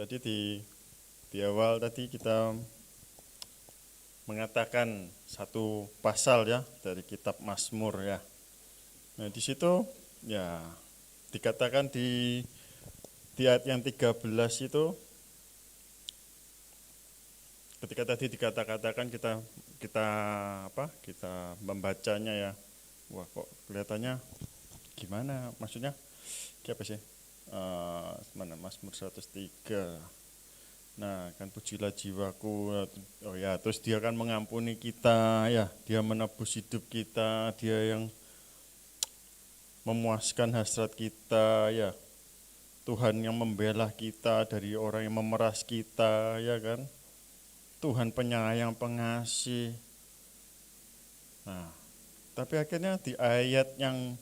Tadi di awal tadi kita mengatakan satu pasal ya dari kitab Mazmur ya. Nah, di situ ya dikatakan di ayat yang 13 itu ketika tadi dikatakan kita membacanya ya. Wah, kok kelihatannya gimana? Maksudnya apa sih? Mana Mazmur 103. Nah, kan pujilah jiwaku. Oh ya, terus dia kan mengampuni kita ya, dia menebus hidup kita, dia yang memuaskan hasrat kita ya. Tuhan yang membela kita dari orang yang memeras kita ya kan. Tuhan penyayang pengasih. Nah, tapi akhirnya di ayat yang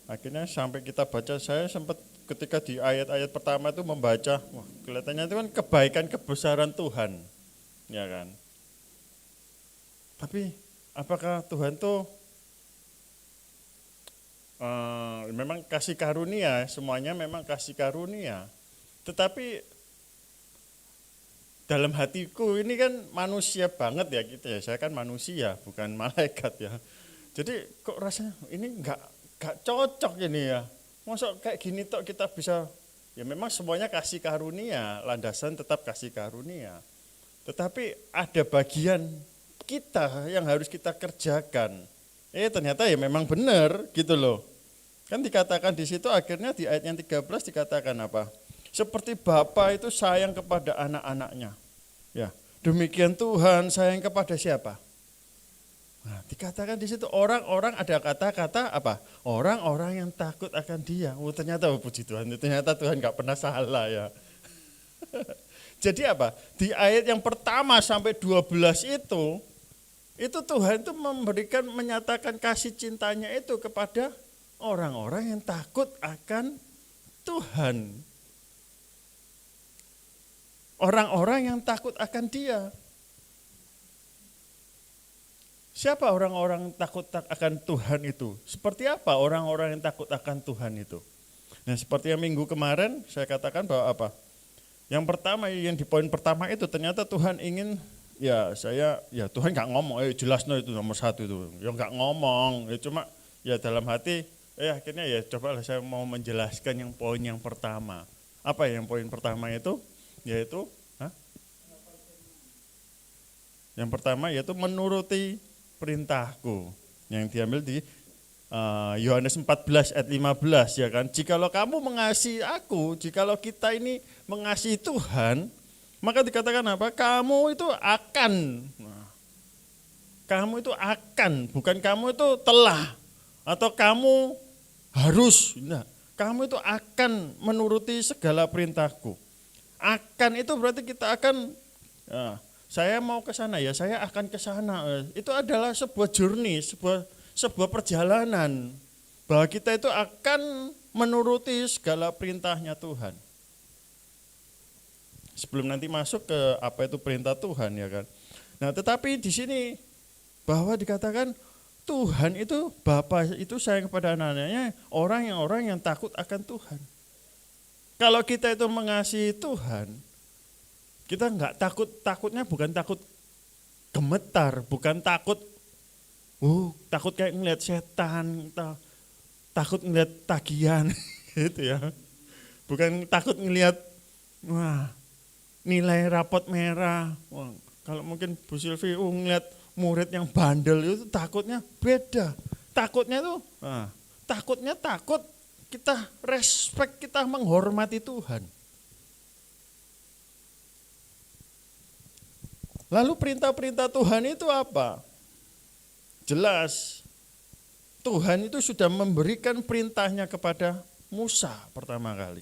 akhirnya sampai kita baca, saya sempat ketika di ayat-ayat pertama itu membaca, wah kelihatannya itu kan kebaikan kebesaran Tuhan, ya kan. Tapi apakah Tuhan tuh memang kasih karunia, semuanya memang kasih karunia. Tetapi dalam hatiku ini kan manusia banget ya gitu ya, saya kan manusia bukan malaikat ya. Jadi kok rasanya ini enggak cocok ini ya. Masa kayak gini tok kita bisa, ya memang semuanya kasih karunia, landasan tetap kasih karunia. Tetapi ada bagian kita yang harus kita kerjakan. Ternyata ya memang benar gitu loh. Kan dikatakan di situ akhirnya di ayat yang 13 dikatakan apa? Seperti Bapa itu sayang kepada anak-anaknya. Ya, demikian Tuhan sayang kepada siapa? Nah, dikatakan di situ orang-orang, ada kata-kata apa? Orang-orang yang takut akan Dia. Ternyata puji Tuhan, ternyata Tuhan nggak pernah salah ya. Jadi apa? Di ayat yang pertama sampai 12 itu Tuhan itu menyatakan kasih cintanya itu kepada orang-orang yang takut akan Tuhan. Orang-orang yang takut akan Dia. Siapa orang-orang takut akan Tuhan itu? Seperti apa orang-orang yang takut akan Tuhan itu? Nah, seperti yang minggu kemarin saya katakan bahwa apa? Yang pertama, yang di poin pertama itu ternyata Tuhan ingin, Tuhan nggak ngomong, jelas itu nomor satu itu. Ya nggak ngomong, cuma ya dalam hati, akhirnya ya coba saya mau menjelaskan yang poin yang pertama. Apa yang poin pertama itu? Yaitu, yang pertama yaitu menuruti perintahku, yang diambil di Yohanes 14 ayat 15 ya kan. Jikalau kamu mengasihi aku, jikalau kita ini mengasihi Tuhan, maka dikatakan apa? Kamu itu akan. Kamu itu akan, bukan kamu itu telah atau kamu harus. Nah, kamu itu akan menuruti segala perintahku. Akan itu berarti kita akan saya mau ke sana ya, saya akan ke sana. Itu adalah sebuah journey, sebuah perjalanan. Bahwa kita itu akan menuruti segala perintahnya Tuhan. Sebelum nanti masuk ke apa itu perintah Tuhan ya kan. Nah, tetapi di sini bahwa dikatakan Tuhan itu, Bapa itu sayang kepada anak-anaknya, orang yang takut akan Tuhan. Kalau kita itu mengasihi Tuhan, kita enggak takutnya bukan takut gemetar, bukan takut kayak ngelihat setan, takut ngelihat tagihan gitu ya. Bukan takut ngelihat nilai rapot merah. Kalau mungkin Bu Silvi ngelihat murid yang bandel itu takutnya beda. Takutnya tuh takut kita respect, kita menghormati Tuhan. Lalu perintah-perintah Tuhan itu apa? Jelas, Tuhan itu sudah memberikan perintahnya kepada Musa pertama kali.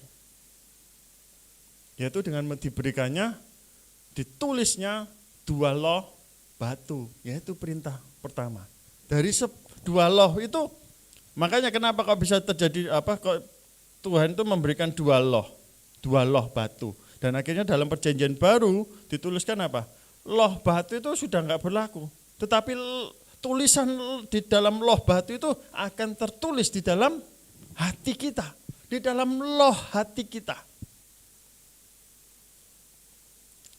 Yaitu dengan diberikannya, ditulisnya 2 loh batu, yaitu perintah pertama. Dari 2 loh itu, makanya kenapa kok bisa terjadi kok Tuhan itu memberikan 2 loh batu. Dan akhirnya dalam perjanjian baru dituliskan apa? Loh batu itu sudah enggak berlaku, tetapi tulisan di dalam loh batu itu akan tertulis di dalam hati kita, di dalam loh hati kita.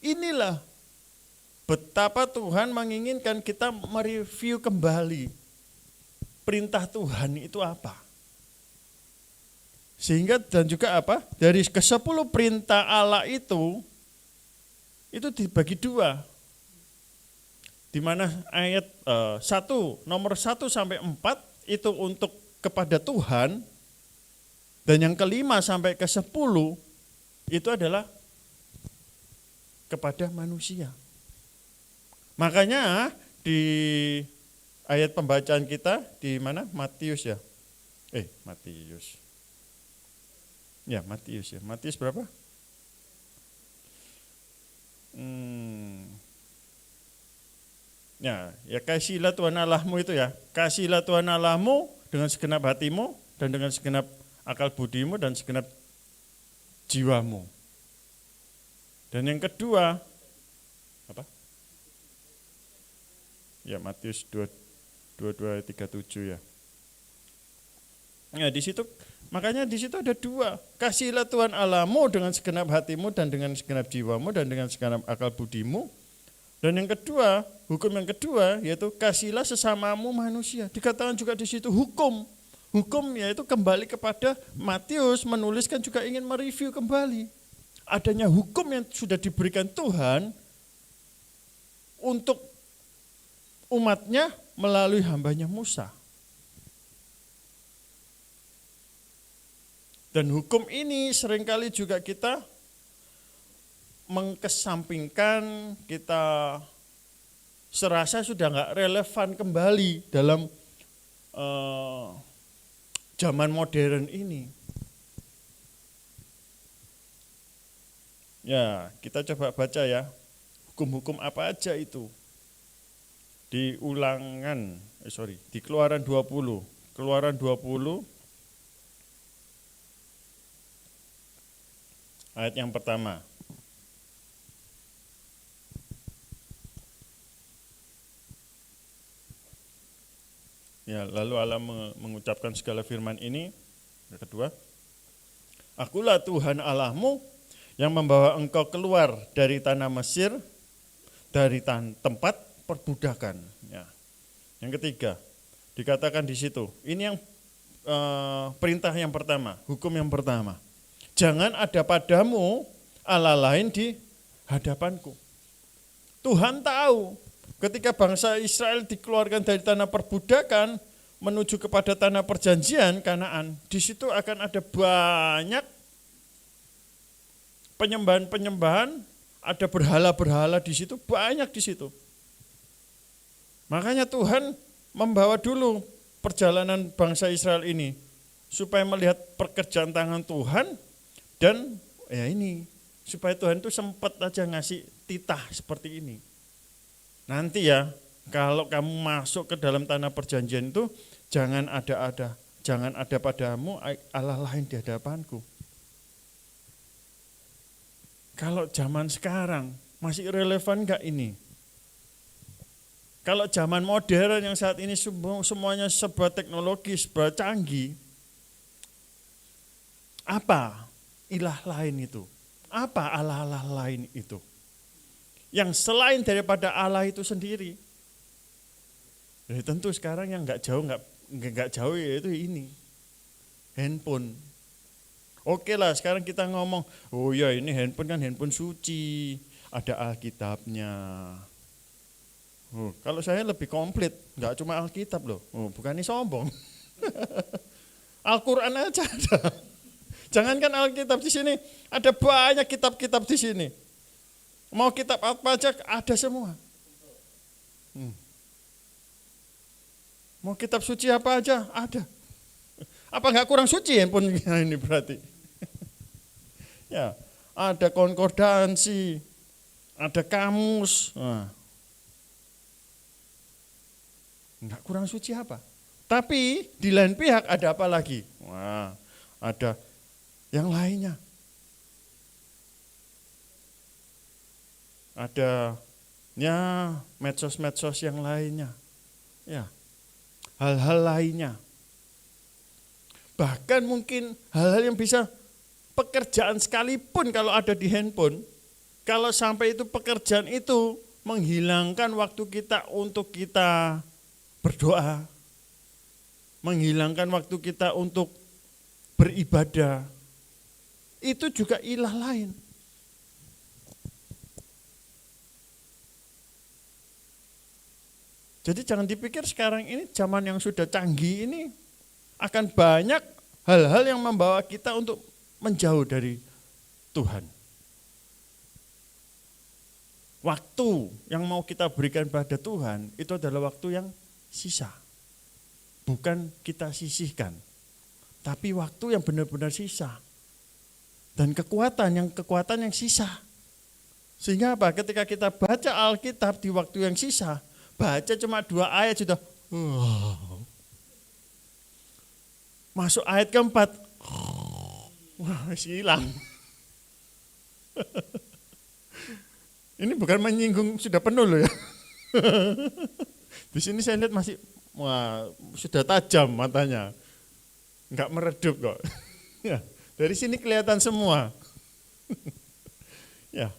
Inilah betapa Tuhan menginginkan kita mereview kembali perintah Tuhan itu apa. Sehingga dan juga apa? Dari ke-10 perintah Allah itu dibagi dua. Di mana ayat 1, nomor 1 sampai 4 itu untuk kepada Tuhan, dan yang ke-5 sampai ke-10 itu adalah kepada manusia. Makanya di ayat pembacaan kita di mana? Matius ya. Matius. Ya, Matius ya. Matius berapa? Ya kasihlah Tuhan Allahmu itu ya. Kasihlah Tuhan Allahmu dengan segenap hatimu dan dengan segenap akal budimu dan segenap jiwamu. Dan yang kedua apa? Ya Matius 22:37 ya. Ya di situ makanya di situ ada dua. Kasihlah Tuhan Allahmu dengan segenap hatimu dan dengan segenap jiwamu dan dengan segenap akal budimu. Dan yang kedua, hukum yang kedua yaitu kasihlah sesamamu manusia. Dikatakan juga di situ hukum. Hukum yaitu kembali kepada Matius menuliskan juga ingin mereview kembali adanya hukum yang sudah diberikan Tuhan untuk umatnya melalui hambanya Musa. Dan hukum ini seringkali juga kita mengkesampingkan, kita serasa sudah enggak relevan kembali dalam zaman modern ini. Ya, kita coba baca ya, hukum-hukum apa aja itu. Di di Keluaran 20. Keluaran 20 ayat yang pertama. Ya, lalu Allah mengucapkan segala firman ini. Yang kedua, Akulah Tuhan Allahmu yang membawa engkau keluar dari tanah Mesir, dari tempat perbudakan. Ya. Yang ketiga, dikatakan di situ. Ini yang perintah yang pertama, hukum yang pertama. Jangan ada padamu Allah lain di hadapanku. Tuhan tahu ketika bangsa Israel dikeluarkan dari tanah perbudakan menuju kepada tanah perjanjian Kanaan, di situ akan ada banyak penyembahan-penyembahan, ada berhala-berhala di situ, banyak di situ. Makanya Tuhan membawa dulu perjalanan bangsa Israel ini supaya melihat pekerjaan tangan Tuhan dan ya ini supaya Tuhan itu sempat aja ngasih titah seperti ini. Nanti ya, kalau kamu masuk ke dalam tanah perjanjian itu, jangan ada padamu Allah lain di hadapanku. Kalau zaman sekarang, masih relevan enggak ini? Kalau zaman modern yang saat ini semuanya serba teknologi, serba canggih, apa ilah lain itu? Apa Allah-Allah lain itu? Yang selain daripada Allah itu sendiri. Jadi tentu sekarang yang enggak jauh yaitu ini. Handphone. Oke lah, sekarang kita ngomong, oh ya ini handphone kan handphone suci, ada Alkitabnya. Kalau saya lebih komplit, enggak cuma Alkitab loh. Bukannya sombong. Al-Qur'an aja ada. Jangankan Alkitab di sini, ada banyak kitab-kitab di sini. Mau kitab apa aja ada semua. Mau kitab suci apa aja ada. Apa enggak kurang suci handphone ini berarti? Ya, ada konkordansi, ada kamus. Enggak kurang suci apa? Tapi di lain pihak ada apa lagi? Wah, ada yang lainnya. Ada ya medsos-medsos yang lainnya. Ya. Hal-hal lainnya. Bahkan mungkin hal-hal yang bisa pekerjaan sekalipun kalau ada di handphone, Kalau sampai itu pekerjaan itu menghilangkan waktu kita untuk kita berdoa, menghilangkan waktu kita untuk beribadah, itu juga ilah lain. Jadi jangan dipikir sekarang ini zaman yang sudah canggih ini akan banyak hal-hal yang membawa kita untuk menjauh dari Tuhan. Waktu yang mau kita berikan pada Tuhan itu adalah waktu yang sisa. Bukan kita sisihkan, tapi waktu yang benar-benar sisa. Dan kekuatan yang sisa. Sehingga apa? Ketika kita baca Alkitab di waktu yang sisa, baca cuma 2 ayat sudah masuk ayat keempat, wah, hilang. Ini bukan menyinggung, sudah penuh loh ya. Di sini saya lihat masih, wah, sudah tajam matanya, nggak meredup kok. Ya, dari sini kelihatan semua. Ya,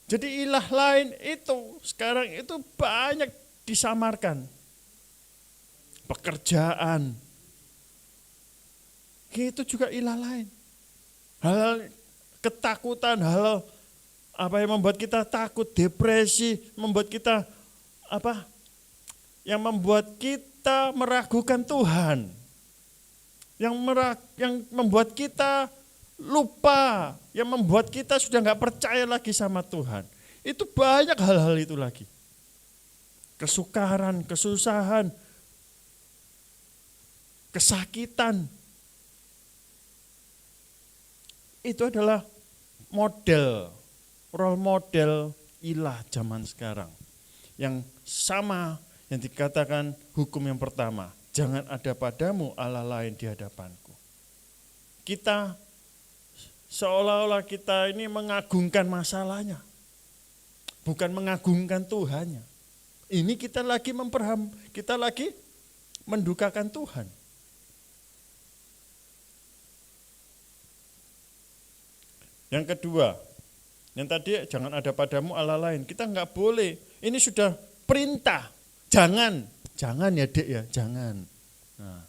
jadi ilah lain itu sekarang itu banyak disamarkan. Pekerjaan, itu juga ilah lain. Hal ketakutan, hal apa yang membuat kita takut, depresi, membuat kita apa? Yang membuat kita meragukan Tuhan. Yang membuat kita lupa, yang membuat kita sudah nggak percaya lagi sama Tuhan. Itu banyak hal-hal itu lagi. Kesukaran, kesusahan, kesakitan. Itu adalah role model ilah zaman sekarang. Yang sama yang dikatakan hukum yang pertama, jangan ada padamu Allah lain di hadapanku. Kita seolah-olah kita ini mengagungkan masalahnya, bukan mengagungkan Tuhannya. Ini kita lagi mendukakan Tuhan. Yang kedua, yang tadi jangan ada padamu Allah lain. Kita enggak boleh. Ini sudah perintah. Jangan ya Dek ya, jangan. Nah,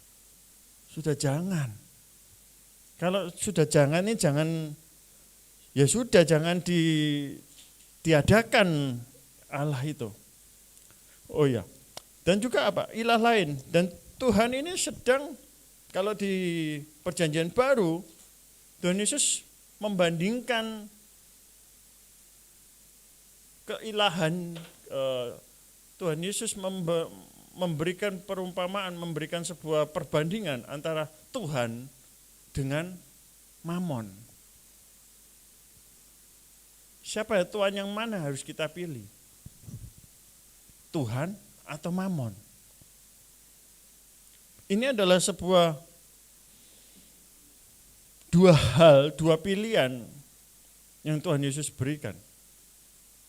sudah jangan. Kalau sudah jangan ini jangan, ya sudah jangan diadakan Allah itu. Oh ya, dan juga apa? Ilah lain. Dan Tuhan ini sedang, kalau di Perjanjian Baru, Tuhan Yesus membandingkan keilahan, Tuhan Yesus memberikan perumpamaan, memberikan sebuah perbandingan antara Tuhan dengan Mamon. Siapa ya Tuhan yang mana harus kita pilih? Tuhan atau Mamon? Ini adalah sebuah dua pilihan yang Tuhan Yesus berikan.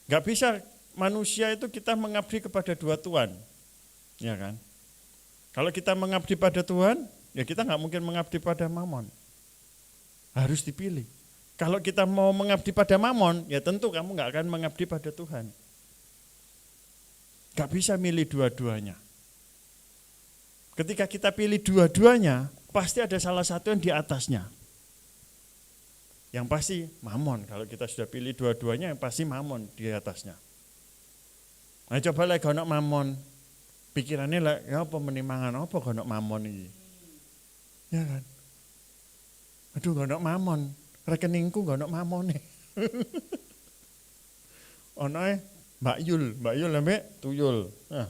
Gak bisa manusia itu kita mengabdi kepada dua Tuhan, ya kan? Kalau kita mengabdi pada Tuhan, ya kita gak mungkin mengabdi pada Mamon. Harus dipilih. Kalau kita mau mengabdi pada Mamon, ya tentu kamu gak akan mengabdi pada Tuhan. Gak bisa milih dua-duanya. Ketika kita pilih dua-duanya, pasti ada salah satu yang di atasnya. Yang pasti Mamon. Kalau kita sudah pilih dua-duanya, yang pasti Mamon di atasnya. Nah coba lagi kalau Mamon, pikirannya lah, ya apa menimangan apa kalau Mamon ini. Ya kan? Aduh kalau Mamon, rekeningku kalau Mamon nih. Onoe Mbak Yul sampai Tuyul. Nah.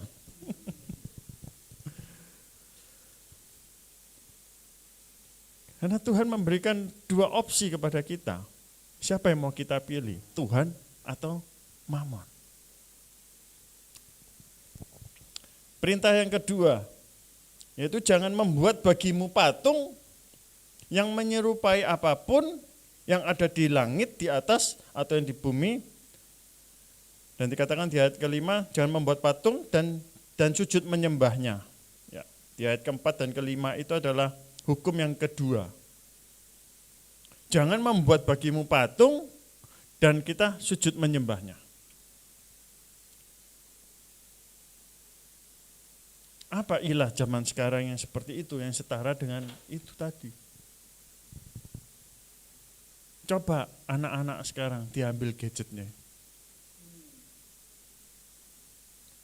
Karena Tuhan memberikan dua opsi kepada kita. Siapa yang mau kita pilih? Tuhan atau Mamon? Perintah yang kedua, yaitu jangan membuat bagimu patung yang menyerupai apapun yang ada di langit, di atas, atau yang di bumi. Dan dikatakan di ayat kelima, jangan membuat patung dan sujud menyembahnya. Ya, di ayat keempat dan kelima itu adalah hukum yang kedua. Jangan membuat bagimu patung dan kita sujud menyembahnya. Apa ilah zaman sekarang yang seperti itu, yang setara dengan itu tadi? Coba anak-anak sekarang diambil gadgetnya.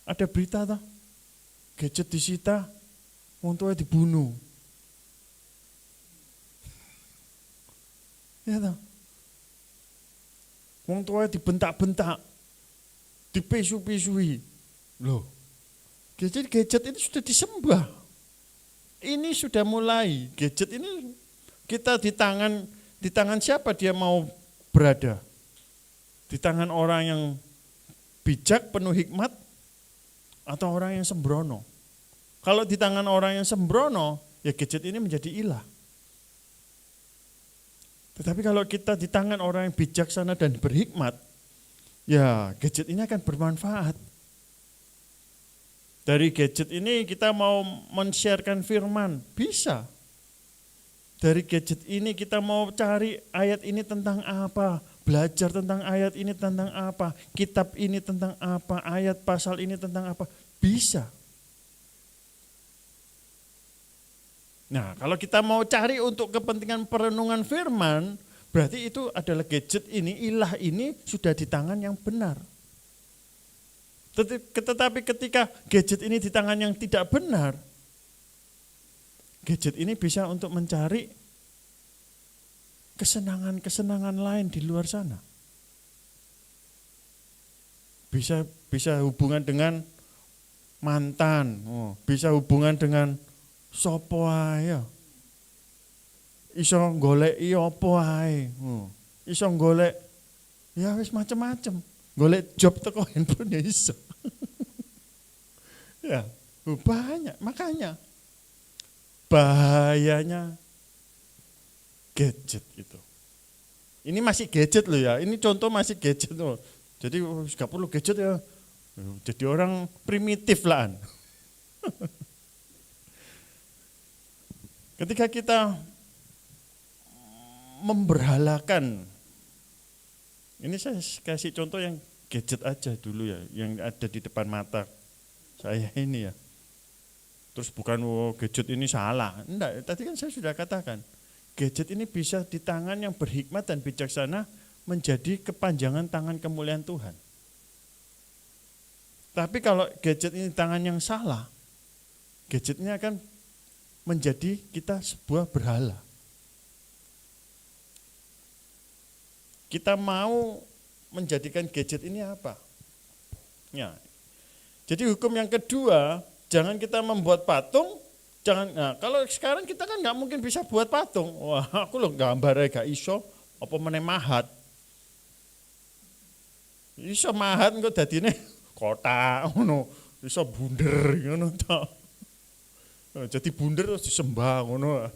Ada berita toh, gadget disita, wong tuwa dibunuh. Ya toh. Wong tuwa dibentak-bentak, dipisu-pisui. Loh, gadget ini sudah disembah. Ini sudah mulai, gadget ini kita di tangan siapa dia mau berada? Di tangan orang yang bijak, penuh hikmat, atau orang yang sembrono? Kalau di tangan orang yang sembrono, ya gadget ini menjadi ilah. Tetapi kalau kita di tangan orang yang bijaksana dan berhikmat, ya gadget ini akan bermanfaat. Dari gadget ini kita mau men-sharekan firman, bisa. Dari gadget ini kita mau cari ayat ini tentang apa, belajar tentang ayat ini tentang apa, kitab ini tentang apa, ayat pasal ini tentang apa, bisa. Nah, kalau kita mau cari untuk kepentingan perenungan firman, berarti itu adalah gadget ini, ilah ini sudah di tangan yang benar. Tetapi ketika gadget ini di tangan yang tidak benar, gadget ini bisa untuk mencari kesenangan-kesenangan lain di luar sana. Bisa hubungan dengan mantan, bisa hubungan dengan sopo ae. Iso goleki apa ae. Iso golek ya wis macem-macem. Golek job teko handphone ya iso. Ya, banyak. Makanya bahayanya gadget itu. Ini masih gadget loh ya. Ini contoh masih gadget loh. Jadi gak perlu gadget ya. Jadi orang primitif lah. Ketika kita memberhalakan, ini saya kasih contoh yang gadget aja dulu ya, yang ada di depan mata saya ini ya. Terus bukan gadget ini salah, enggak, tadi kan saya sudah katakan, gadget ini bisa di tangan yang berhikmat dan bijaksana menjadi kepanjangan tangan kemuliaan Tuhan. Tapi kalau gadget ini di tangan yang salah, gadget ini akan menjadi kita sebuah berhala. Kita mau menjadikan gadget ini apa? Ya. Jadi hukum yang kedua, jangan kita membuat patung, jangan. Nah, kalau sekarang kita kan nggak mungkin bisa buat patung. Wah, aku loh gambarnya gak iso, apa meneh mahat. Iso mahat engko dadine kotak ngono, iso bunder ngono to. Jadi bunder terus disembah ngono.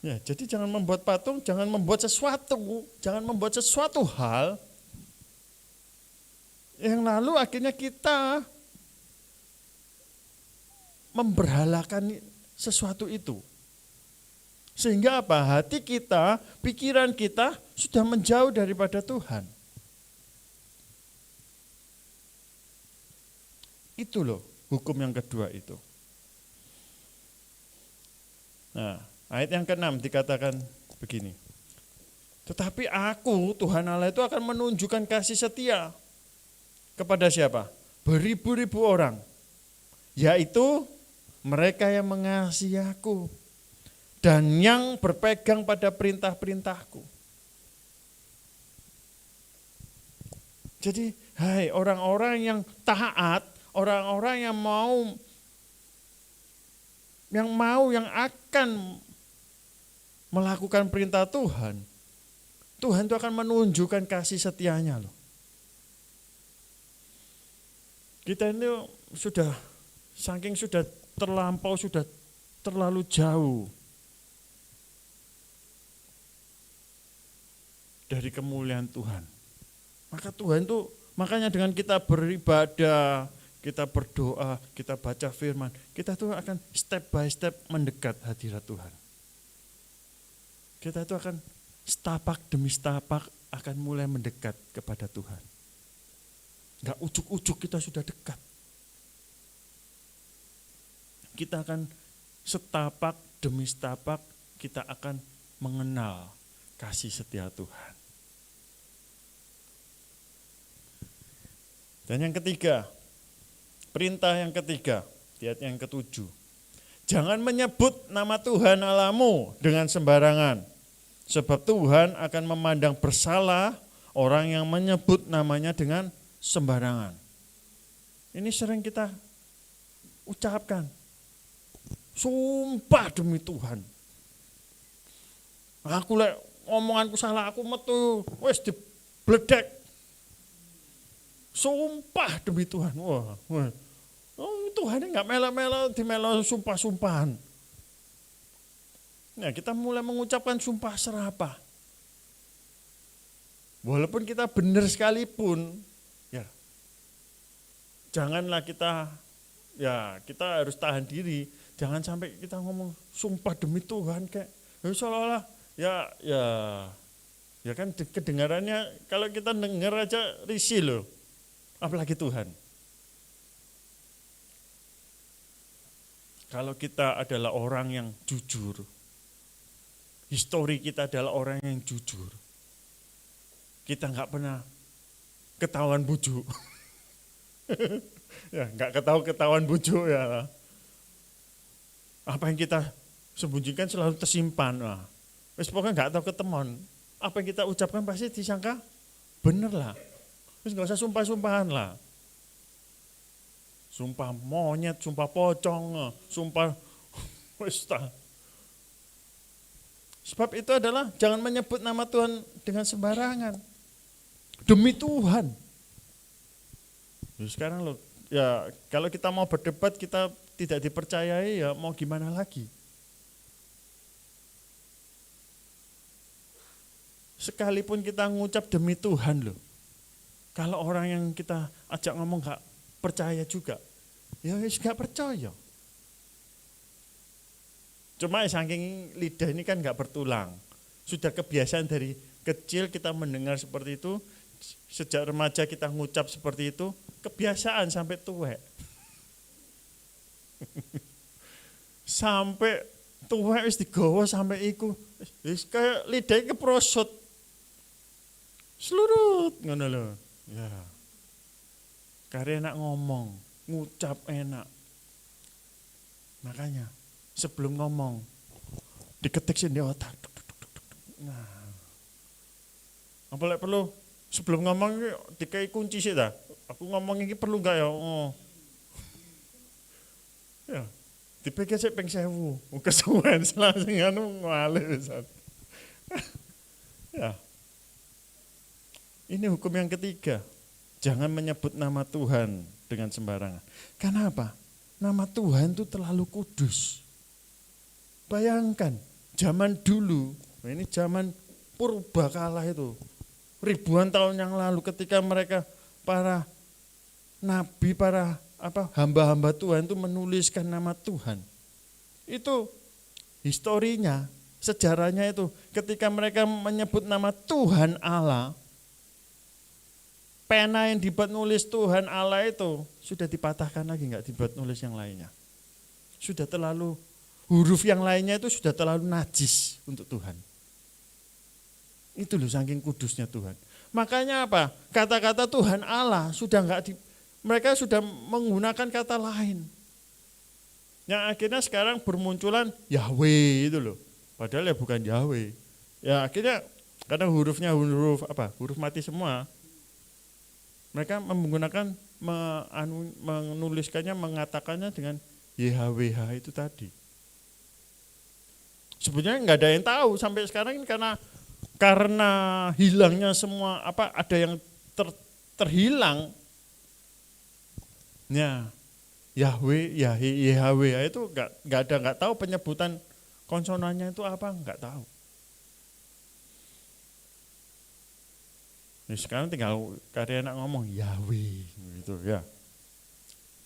Ya, jadi jangan membuat patung, jangan membuat sesuatu hal yang lalu akhirnya kita memberhalakan sesuatu itu. Sehingga apa? Hati kita, pikiran kita sudah menjauh daripada Tuhan. Itu loh hukum yang kedua itu. Nah, ayat yang ke-6 dikatakan begini. Tetapi aku, Tuhan Allah itu akan menunjukkan kasih setia kepada siapa? Beribu-ribu orang. Yaitu mereka yang mengasihi aku dan yang berpegang pada perintah-perintahku. Jadi, hai orang-orang yang taat, orang-orang yang akan melakukan perintah Tuhan, Tuhan itu akan menunjukkan kasih setianya loh. Kita ini sudah terlalu jauh dari kemuliaan Tuhan. Maka Tuhan itu, makanya dengan kita beribadah, kita berdoa, kita baca firman, kita tuh akan step by step mendekat hadirat Tuhan. Kita itu akan setapak demi setapak akan mulai mendekat kepada Tuhan. Enggak ujuk-ujuk kita sudah dekat. Kita akan setapak demi setapak kita akan mengenal kasih setia Tuhan. Dan yang ketiga, perintah yang ketiga, di ayat yang ke-7. Jangan menyebut nama Tuhan Allahmu dengan sembarangan, sebab Tuhan akan memandang bersalah orang yang menyebut namanya dengan sembarangan. Ini sering kita ucapkan. Sumpah demi Tuhan. Aku lek omonganku salah, aku metu wis dibledek. Sumpah demi Tuhan. Wah. Oh, Tuhan ini enggak melo-melo dimelo sumpah-sumpahan. Nah, kita mulai mengucapkan sumpah serapah. Walaupun kita benar sekalipun, ya janganlah kita harus tahan diri. Jangan sampai kita ngomong sumpah demi Tuhan kayak seolah-olah ya kan kedengarannya kalau kita dengar aja risih loh. Apalagi Tuhan. Kalau kita adalah orang yang jujur, histori kita adalah orang yang jujur, kita nggak pernah ketahuan bujuk. Ya, nggak ketahuan bujuk ya. Apa yang kita sembunyikan selalu tersimpan. Nah, wis pokoknya nggak tahu ketemuan. Apa yang kita ucapkan pasti disangka bener lah. Terus nggak usah sumpah-sumpahan lah. Sumpah monyet, sumpah pocong, sumpah wista. Sebab itu adalah jangan menyebut nama Tuhan dengan sembarangan. Demi Tuhan. Jadi sekarang loh, ya kalau kita mau berdebat kita tidak dipercayai ya mau gimana lagi. Sekalipun kita ngucap demi Tuhan loh. Kalau orang yang kita ajak ngomong gak percaya juga, ya gak percaya. Cuma saking lidah ini kan gak bertulang. Sudah kebiasaan dari kecil kita mendengar seperti itu, sejak remaja kita ngucap seperti itu, kebiasaan sampai tuwek. Sampai tuwek wis digawa sampai iku, wis kayak lidahnya keprosot. Slurut ngono lho. Ya. Karena enak ngomong, ngucap enak. Makanya sebelum ngomong diketik sih di otak. Nah. Apa perlu sebelum ngomong dikai kunci sih dah. Aku ngomong ini perlu enggak ya? Oh. Ya. Dipikir sih ping 1000. Kesuwen langsung anu ngale pisan. Ya. Ini hukum yang ketiga. Jangan menyebut nama Tuhan dengan sembarangan. Karena apa? Nama Tuhan itu terlalu kudus. Bayangkan, zaman dulu, ini zaman purbakala itu, ribuan tahun yang lalu ketika mereka para nabi, para hamba-hamba Tuhan itu menuliskan nama Tuhan. Itu historinya, sejarahnya itu ketika mereka menyebut nama Tuhan Allah, pena yang dibuat nulis Tuhan Allah itu sudah dipatahkan lagi, enggak dibuat nulis yang lainnya. Sudah terlalu, huruf yang lainnya itu sudah terlalu najis untuk Tuhan. Itu loh saking kudusnya Tuhan. Makanya apa? Kata-kata Tuhan Allah sudah enggak mereka sudah menggunakan kata lain. Yang akhirnya sekarang bermunculan Yahweh itu loh. Padahal ya bukan Yahweh. Ya akhirnya karena hurufnya huruf mati semua. Mereka menggunakan, menuliskannya, mengatakannya dengan YHWH itu tadi. Sebenarnya nggak ada yang tahu sampai sekarang karena hilangnya semua ada yang terhilang. Ya, Yahweh, YHWH itu nggak tahu penyebutan konsonannya itu apa, nggak tahu. Sekarang tinggal karya anak ngomong Yahweh gitu ya.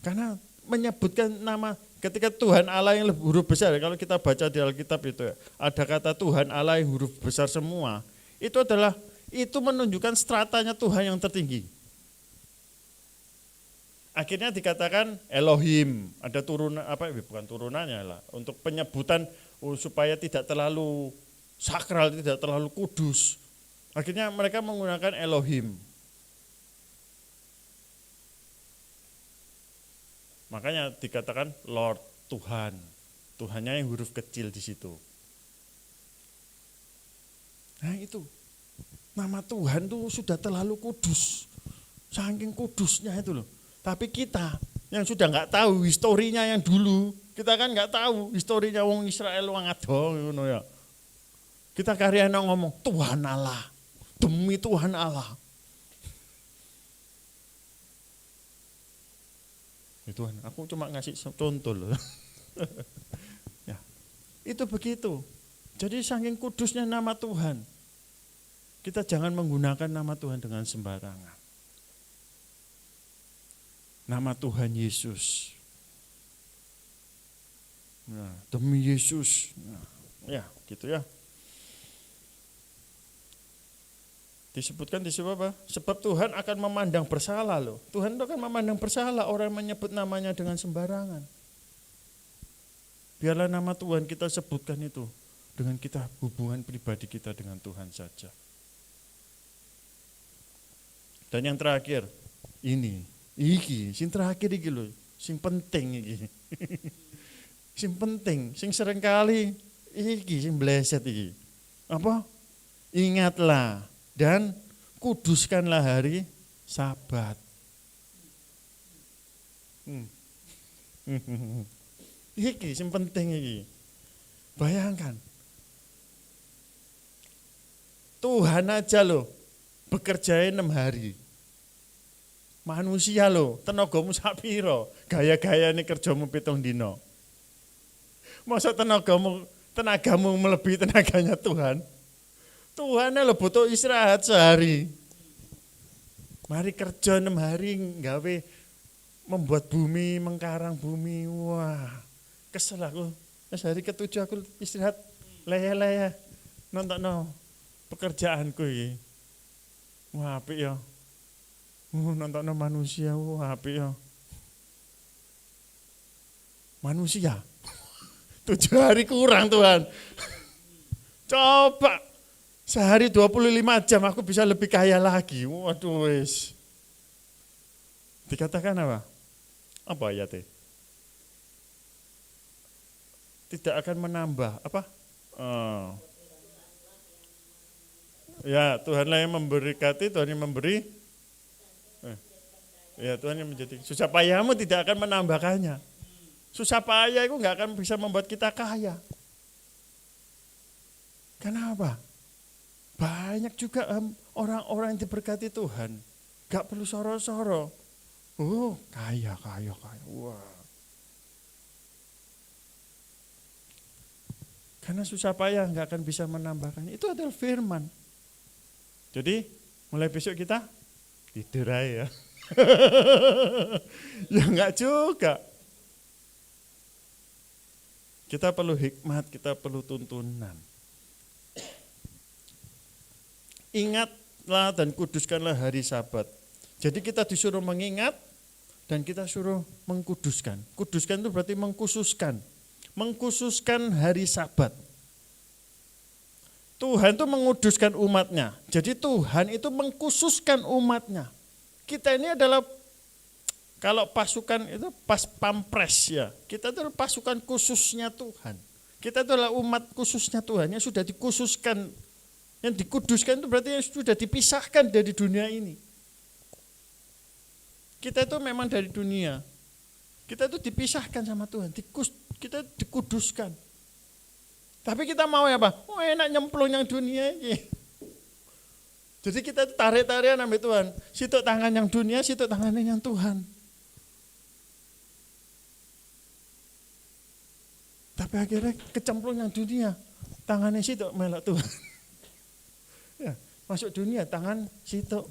Karena menyebutkan nama, ketika Tuhan Allah yang huruf besar, kalau kita baca di Alkitab itu ya, ada kata Tuhan Allah yang huruf besar semua, itu menunjukkan stratanya Tuhan yang tertinggi. Akhirnya dikatakan Elohim, ada bukan turunannya lah, untuk penyebutan supaya tidak terlalu sakral, tidak terlalu kudus. Akhirnya mereka menggunakan Elohim. Makanya dikatakan Lord, Tuhan. Tuhannya yang huruf kecil di situ. Nah itu, nama Tuhan itu sudah terlalu kudus. Saking kudusnya itu loh. Tapi kita yang sudah nggak tahu historinya yang dulu, kita kan nggak tahu historinya wong Israel wong ado ngono ya. Kita karyana ngomong Tuhan Allah, demi Tuhan Allah. Itu aku cuma ngasih contoh loh. Ya, itu begitu. Jadi saking kudusnya nama Tuhan, kita jangan menggunakan nama Tuhan dengan sembarangan. Nama Tuhan Yesus. Nah, demi Yesus. Nah, ya, gitu ya. Disebutkan di situ apa? Sebab Tuhan akan memandang bersalah loh. Tuhan itu akan memandang bersalah orang yang menyebut namanya dengan sembarangan. Biarlah nama Tuhan kita sebutkan itu dengan kita hubungan pribadi kita dengan Tuhan saja. Dan yang terakhir, sing terakhir iki lho, sing penting iki. Sing penting, sing seringkali iki sing bleset iki. Apa? Ingatlah dan kuduskanlah hari Sabat. Iki sing penting iki. Bayangkan. Tuhan aja loh bekerja 6 hari. Manusia loh, tenagamu sak piro? Gaya-gayane kerjamu 7 dina. Masa tenagamu melebihi tenaganya Tuhan? Tuhan lo butuh istirahat sehari. Mari kerja 6 hari nggawe membuat bumi, mengkarang bumi. Wah, kesel aku. Hari ke-7 aku istirahat leye-leye. Nonton pekerjaanku iki. Wah, apik ya. Nonton manusia, wah apik ya. Manusia 7 hari kurang Tuhan. Coba sehari 25 jam aku bisa lebih kaya lagi. Waduh wis. Dikatakan apa? Apa ayatnya? Tidak akan menambah apa? Ya Tuhanlah yang memberkati, Tuhan yang memberi. Ya Tuhan yang menjadi susah payahmu tidak akan menambahkannya. Susah payah itu nggak akan bisa membuat kita kaya. Kenapa? Banyak juga orang-orang yang diberkati Tuhan, nggak perlu soro-soro. Oh kaya. Wah. Karena susah payah nggak akan bisa menambahkannya. Itu adalah firman. Jadi mulai besok kita tidur aja ya. Ya enggak juga. Kita perlu hikmat, kita perlu tuntunan. Ingatlah dan kuduskanlah hari Sabat. Jadi kita disuruh mengingat dan kita suruh mengkuduskan. Kuduskan itu berarti mengkhususkan. Mengkhususkan hari Sabat. Tuhan itu menguduskan umatnya. Jadi Tuhan itu mengkhususkan umatnya. Kita ini adalah, kalau pasukan itu pas pampres ya, kita itu adalah pasukan khususnya Tuhan. Kita itu adalah umat khususnya Tuhan yang sudah dikhususkan, yang dikuduskan itu berarti yang sudah dipisahkan dari dunia ini. Kita itu memang dari dunia, kita itu dipisahkan sama Tuhan, kita dikuduskan. Tapi kita mau ya apa? Oh enak nyemplung yang dunia ini. Jadi kita tarik-tarikan sampai Tuhan. Situ tangan yang dunia, situ tangan yang Tuhan. Tapi akhirnya kecemplung yang dunia, tangannya situ melok Tuhan. Ya, masuk dunia, tangan situ.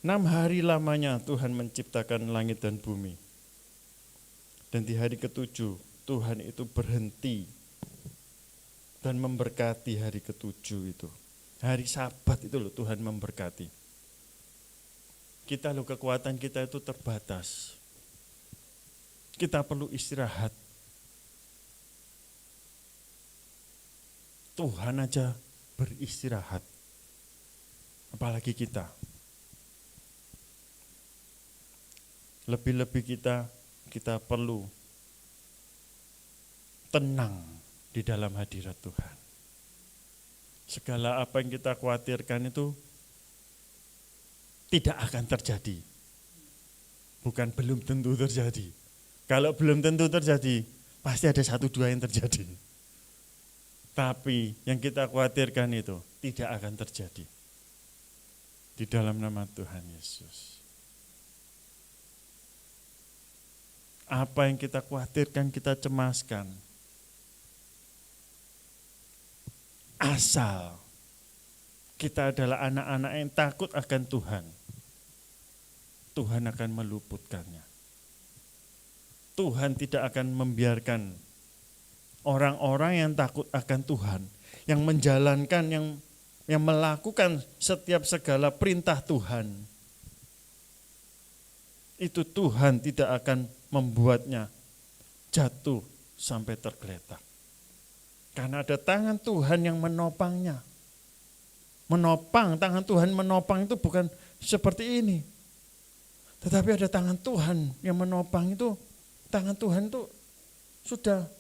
6 hari lamanya Tuhan menciptakan langit dan bumi. Dan di hari ketujuh Tuhan itu berhenti dan memberkati hari ketujuh itu. Hari Sabat itu loh Tuhan memberkati. Kita loh kekuatan kita itu terbatas. Kita perlu istirahat. Tuhan aja beristirahat. Apalagi kita. Lebih-lebih kita perlu tenang di dalam hadirat Tuhan. Segala apa yang kita khawatirkan itu tidak akan terjadi. Bukan belum tentu terjadi. Kalau belum tentu terjadi, pasti ada 1-2 yang terjadi. Tapi yang kita khawatirkan itu tidak akan terjadi. Di dalam nama Tuhan Yesus. Apa yang kita khawatirkan, kita cemaskan. Asal kita adalah anak-anak yang takut akan Tuhan, Tuhan akan meluputkannya. Tuhan tidak akan membiarkan orang-orang yang takut akan Tuhan, yang menjalankan, yang melakukan setiap segala perintah Tuhan, itu Tuhan tidak akan membuatnya jatuh sampai tergeletak. Karena ada tangan Tuhan yang menopangnya. Tangan Tuhan menopang itu bukan seperti ini. Tetapi ada tangan Tuhan yang menopang itu, tangan Tuhan itu sudah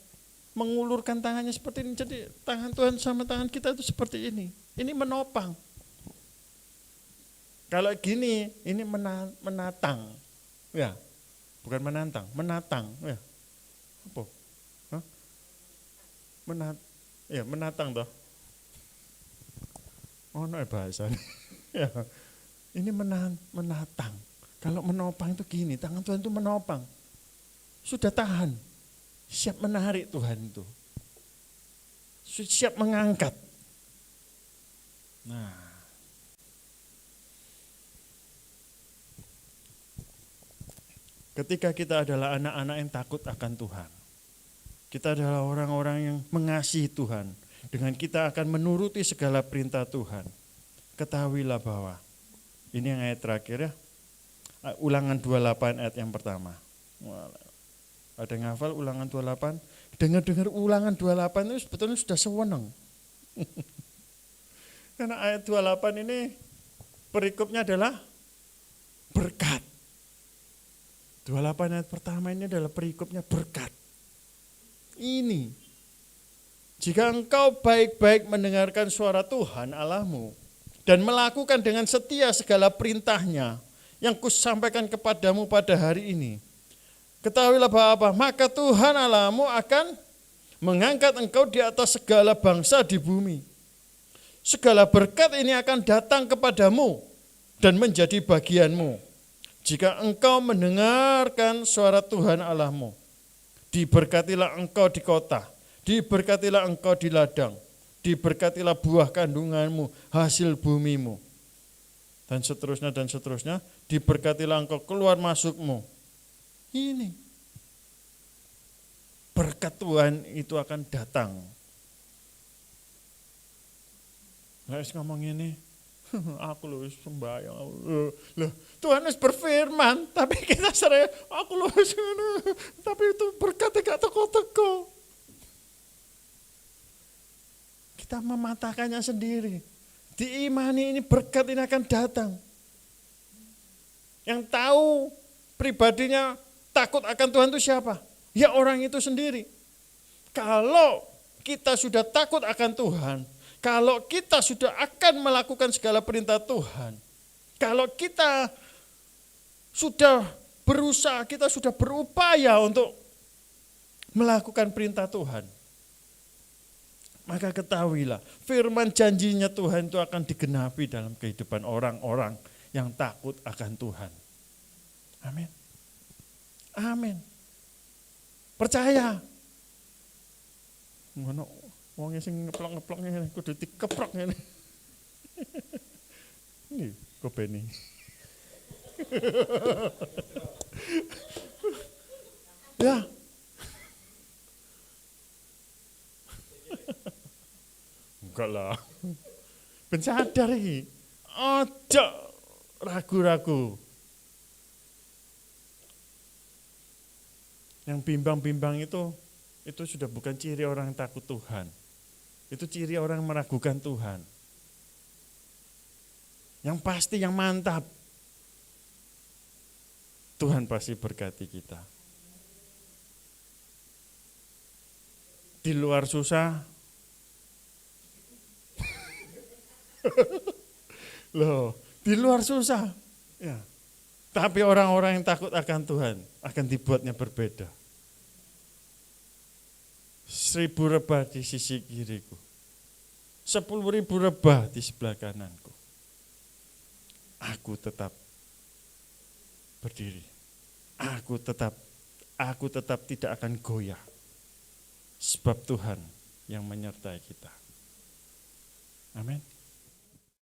mengulurkan tangannya seperti ini. Jadi tangan Tuhan sama tangan kita itu seperti ini. Ini menopang. Kalau gini, ini menatang. Ya, bukan menantang, menatang. Ya. Apa? Hah? Menatang toh. Oh, no bahasa. Ya. Ini menatang. Kalau menopang itu gini, tangan Tuhan itu menopang. Sudah tahan. Siap menarik Tuhan itu. Siap mengangkat. Nah. Ketika kita adalah anak-anak yang takut akan Tuhan. Kita adalah orang-orang yang mengasihi Tuhan. Dengan kita akan menuruti segala perintah Tuhan. Ketahuilah bahwa, ini yang ayat terakhir ya. Ulangan 28 ayat yang pertama. Ada yang hafal ulangan 28? Dengar-dengar ulangan 28 itu sebetulnya sudah sewenang. Karena ayat 28 ini perikopnya adalah berkat. 28 ayat pertama ini adalah perikopnya berkat. Ini, jika engkau baik-baik mendengarkan suara Tuhan Allahmu dan melakukan dengan setia segala perintahnya yang kusampaikan kepadamu pada hari ini, ketahuilah bahwa apa? Maka Tuhan Allahmu akan mengangkat engkau di atas segala bangsa di bumi. Segala berkat ini akan datang kepadamu dan menjadi bagianmu. Jika engkau mendengarkan suara Tuhan Allahmu, diberkatilah engkau di kota, diberkatilah engkau di ladang, diberkatilah buah kandunganmu, hasil bumimu, dan seterusnya, diberkatilah engkau keluar masukmu. Ini, berkat Tuhan itu akan datang. Nggak ngomong ini, aku loh sembahyang, loh Tuhan harus berfirman, tapi kita sering, aku loh tapi itu berkatnya gak teko-teko. Kita mematahkannya sendiri. Diimani ini berkat ini akan datang. Yang tahu pribadinya takut akan Tuhan itu siapa? Ya orang itu sendiri. Kalau kita sudah takut akan Tuhan, kalau kita sudah akan melakukan segala perintah Tuhan, kalau kita sudah berusaha, kita sudah berupaya untuk melakukan perintah Tuhan, maka ketahuilah firman janjinya Tuhan itu akan digenapi dalam kehidupan orang-orang yang takut akan Tuhan. Amin. Amin. Percaya. Ngono wong sing ngeplok-ngeplok ngene kudu dikeprok ngene. Ini kopeni. Ya. Enggak lah. Ben sadar iki. Ojo ragu-ragu. Yang bimbang-bimbang itu sudah bukan ciri orang takut Tuhan. Itu ciri orang meragukan Tuhan. Yang pasti, yang mantap, Tuhan pasti berkati kita. Di luar susah, loh, di luar susah, ya. Tapi orang-orang yang takut akan Tuhan akan dibuatnya berbeda. 1000 rebah di sisi kiriku, 10.000 rebah di sebelah kananku. Aku tetap berdiri. Aku tetap tidak akan goyah. Sebab Tuhan yang menyertai kita. Amin.